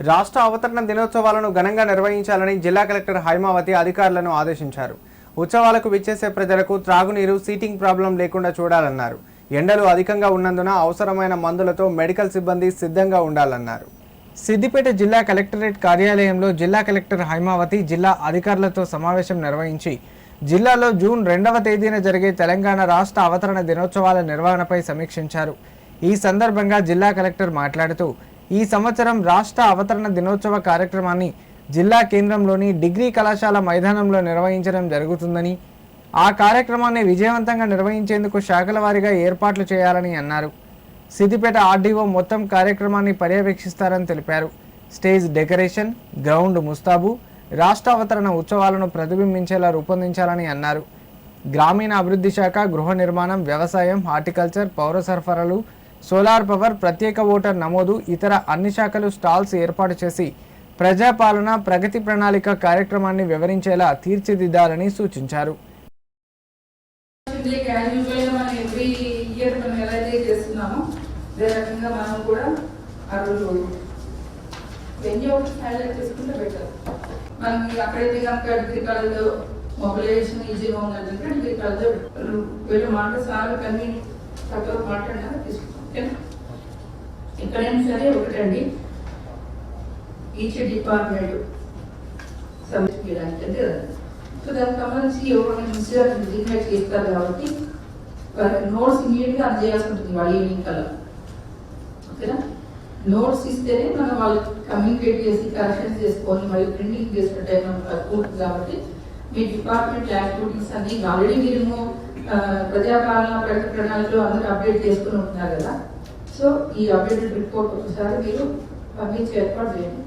రాష్ట్ర అవతరణ దినోత్సవాలను ఘనంగా నిర్వహించాలని జిల్లా కలెక్టర్ హైమావతి అధికారులను ఆదేశించారు. ఉత్సవాలకు విచ్చేసే ప్రజలకు త్రాగునీరు, సీటింగ్ ప్రాబ్లం లేకుండా చూడాలన్నారు. ఎండలు అధికంగా ఉన్నందున అవసరమైన మందులతో మెడికల్ సిబ్బంది సిద్ధంగా ఉండాలన్నారు. సిద్దిపేట జిల్లా కలెక్టరేట్ కార్యాలయంలో జిల్లా కలెక్టర్ హైమావతి జిల్లా అధికారులతో సమావేశం నిర్వహించి జిల్లాలో జూన్ 2వ తేదీన జరిగే తెలంగాణ రాష్ట్ర అవతరణ దినోత్సవాల నిర్వహణపై సమీక్షించారు. ఈ సందర్భంగా జిల్లా కలెక్టర్ మాట్లాడుతూ ఈ సంవత్సరం రాష్ట్ర అవతరణ దినోత్సవ కార్యక్రమాన్ని జిల్లా కేంద్రంలోని డిగ్రీ కళాశాల మైదానంలో నిర్వహించడం జరుగుతుందని, ఆ కార్యక్రమాన్ని విజయవంతంగా నిర్వహించేందుకు శాఖల వారీగా ఏర్పాట్లు చేయాలని అన్నారు. సిద్దిపేట ఆర్డీఓ మొత్తం కార్యక్రమాన్ని పర్యవేక్షిస్తారని తెలిపారు. స్టేజ్ డెకరేషన్, గ్రౌండ్ ముస్తాబు, రాష్ట్ర అవతరణ ఉత్సవాలను ప్రతిబింబించేలా రూపొందించాలని అన్నారు. గ్రామీణ అభివృద్ధి శాఖ, గృహ నిర్మాణం, వ్యవసాయం, హార్టికల్చర్, పౌర సరఫరాలు, సోలార్ పవర్, ప్రత్యేక ఓటర్ నమోదు, ఇతర అన్ని శాఖలు స్టాల్స్ ఏర్పాటు చేసి ప్రజాపాలన ప్రగతి ప్రణాళిక కార్యక్రమాన్ని వివరించేలా తీర్చిదిద్దాలని సూచించారు. మొబిలైజేషన్ ఈజీగా ఉందంటే డిగ్రీ కాలేజ్ వీళ్ళు మాట సార్ కన్నీ చక్కగా మాట్లాడినా తీసుకుంటాం. ఎక్కడైనా సరే ఒకటండి, ఈచ్ డిపార్ట్మెంట్ సమీక్షించడానికి అంటే సో దానికి సంబంధించి ఎవరైనా మిస్టర్ డిగ్రేట్ చేస్తారు కాబట్టి నోట్స్ ఇమీడియట్గా అందజేయాల్సి ఉంటుంది వాళ్ళు ఈవినింగ్ కల్లా. ఓకేనా? నోట్స్ ఇస్తేనే మనం వాళ్ళకి కమ్యూనికేట్ చేసి కరెక్షన్స్ చేసుకొని మళ్ళీ ప్రింటింగ్ చేసుకునే టైం ఉంటుంది. కాబట్టి మీ డిపార్ట్మెంట్ యాక్టివిటీస్ అన్ని ఆల్రెడీ మీరు ప్రజాపాలన ప్రగతి ప్రణాళికలో అందరూ అప్డేట్ చేసుకుని ఉంటున్నారు కదా. సో ఈ అప్డేటెడ్ రిపోర్ట్ ఒకసారి మీరు పంపించి ఏర్పాటు చేయండి.